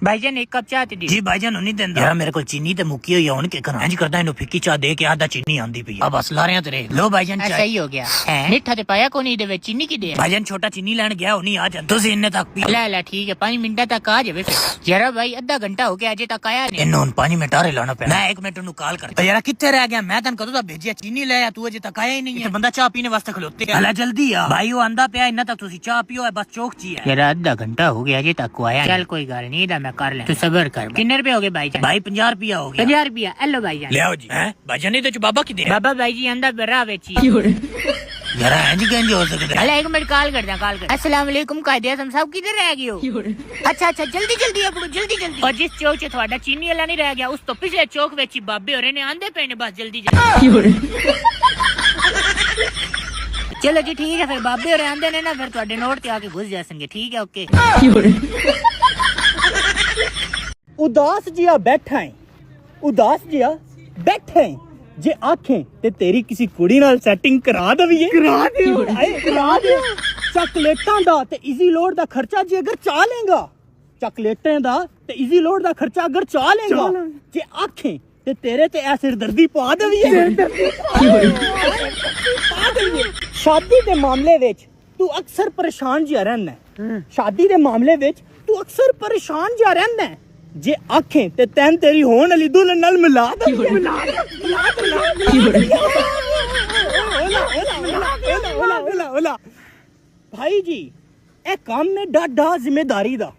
भाईजान एक कप चाह दी। जी भाईजान नहीं देंदा यार, मेरे को चीनी ते मुक्की हुई है के करा इंज करदा इनु फिक्की चाह दे के आधा चीनी आंदी पई अब बस लारियां तेरे लो भाईजान चाय सही हो गया है। मिठा ते पाया कोनी दे विच चीनी की दे भाईजान छोटा चीनी लेन गया होनी आ जा तुसी इन्ने तक पी ला ठीक है 5 मिनट तक आ जावे फिर जरा भाई आधा घंटा हो गया अजे तक आया नहीं इन्नु 5 मिनट आरे लाना पे मैं 1 मिनट नु कॉल कर यार किथे रह गया मैं तन कदों दा भेजिया चीनी ले आ तू अजे तक आया ही नहीं है बंदा चाह पीने वास्ते खलोते है अला जल्दी आ भाई वो आंदा पे इन्ना तक तुसी चाह पियो है बस चौक ची है यार आधा घंटा हो गया अजे तक आया चल कोई गल नहीं दा मैं कर ले तू सब्र कर कितने रुपए हो गए भाईजान भाई 50 रुपया हो गया 50 रुपया हेलो भाईजान ले आओ जी हैं भाईजान नहीं तो बाबा की दे बाबा भाई जी अंदर बरा बेची यार इंज केंज हो सकदा अरे 1 मिनट कॉल कर अस्सलाम वालेकुम कायदे आज़म साहब किधर रह गए हो अच्छा जल्दी जल्दी अपनो जल्दी और जिस चौक से थोड़ा चीनी वाला नहीं रह गया उस तो पिछले चौक विच बाबे होरे ने आंदे पे ने बस जल्दी चलो जी ठीक है फिर बाबे होरे आंदे ने ना फिर थोड़े नोट ते आके घुस जासंगे ठीक है ओके उदास जिया बैठा है उदास जिया बैठा है जे आखें ते तेरी किसी कुड़ी नाल सेटिंग करा दवीए करा दियो चॉकलेटां दा ते इजी लोड दा खर्चा जे अगर चा लेगा चॉकलेटां दा ते इजी लोड दा खर्चा अगर चा लेगा जे आखें ते तेरे ते ऐ सिरदर्दी पा दवीए शादी दे मामले विच तू अक्सर परेशान जिया रहना शादी दे मामले विच तू अक्सर परेशान जिया रहना जे आखें ते तैन तेरी होन अली दुल्हन नाल मिला दे भाई जी ए काम में डाडा जिम्मेदारी दा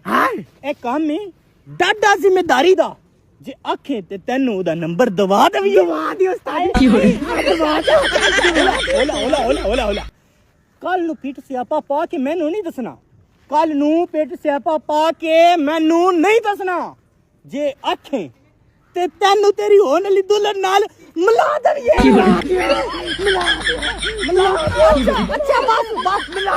ए काम में डाडा जिम्मेदारी दा जे आखें ते तैनू ओदा नंबर दवा दियो उस्ताद ओला कल नु पीठ स्यापा पा के मैनू नहीं दसना कल नु पेट स्यापा पा के मैनू नहीं दसना जे आखें ते तैनू तेरी होन वाली दुल्हन नाल मिला दवीए अच्छा बस मिला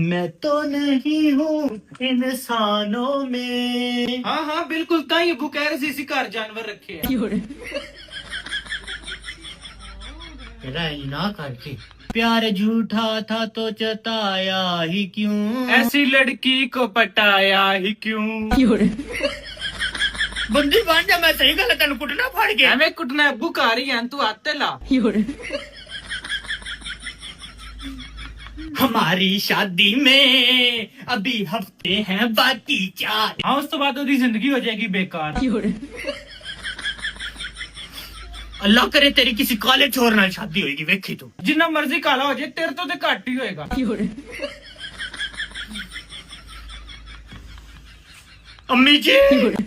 मैं तो नहीं हूँ इंसानों में हाँ बिल्कुल ताई अबू कह रहे इसी घर जानवर रखे हैं ना करके प्यार झूठा था तो जताया ही क्यों ऐसी लड़की को पटाया ही क्यों बंदी बन जा मैं सही गल तेन कुटना फड़ के हमें कुटना अबू घर ही हैं तू आते ला हमारी शादी में अभी हफ्ते हैं बाकी 4 हाँ उस तो बाद ओदी जिंदगी हो जाएगी बेकार अल्लाह करे तेरी किसी काले छोर नाल शादी होएगी वेखी तू जिन्ना मर्जी काला हो जाए तेरे तो ते घट ही होएगा अम्मी जी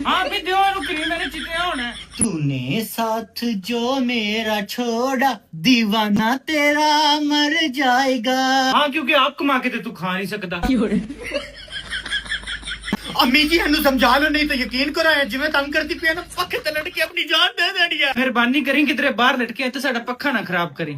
हाँ भी दियो रुकनी मैंने चितिया होना तूने साथ जो मेरा छोड़ा दीवाना तेरा मर जाएगा हाँ क्योंकि आप कमा के ते तू खा नहीं सकता अम्मी जी हनु समझा लो नहीं तो यकीन करो जिवें तंग करती पे ना पक्के ते लटके अपनी जान दे देनी है मेहरबानी करी किधरे बाहर लटके तो साडा पक्खा ना खराब करी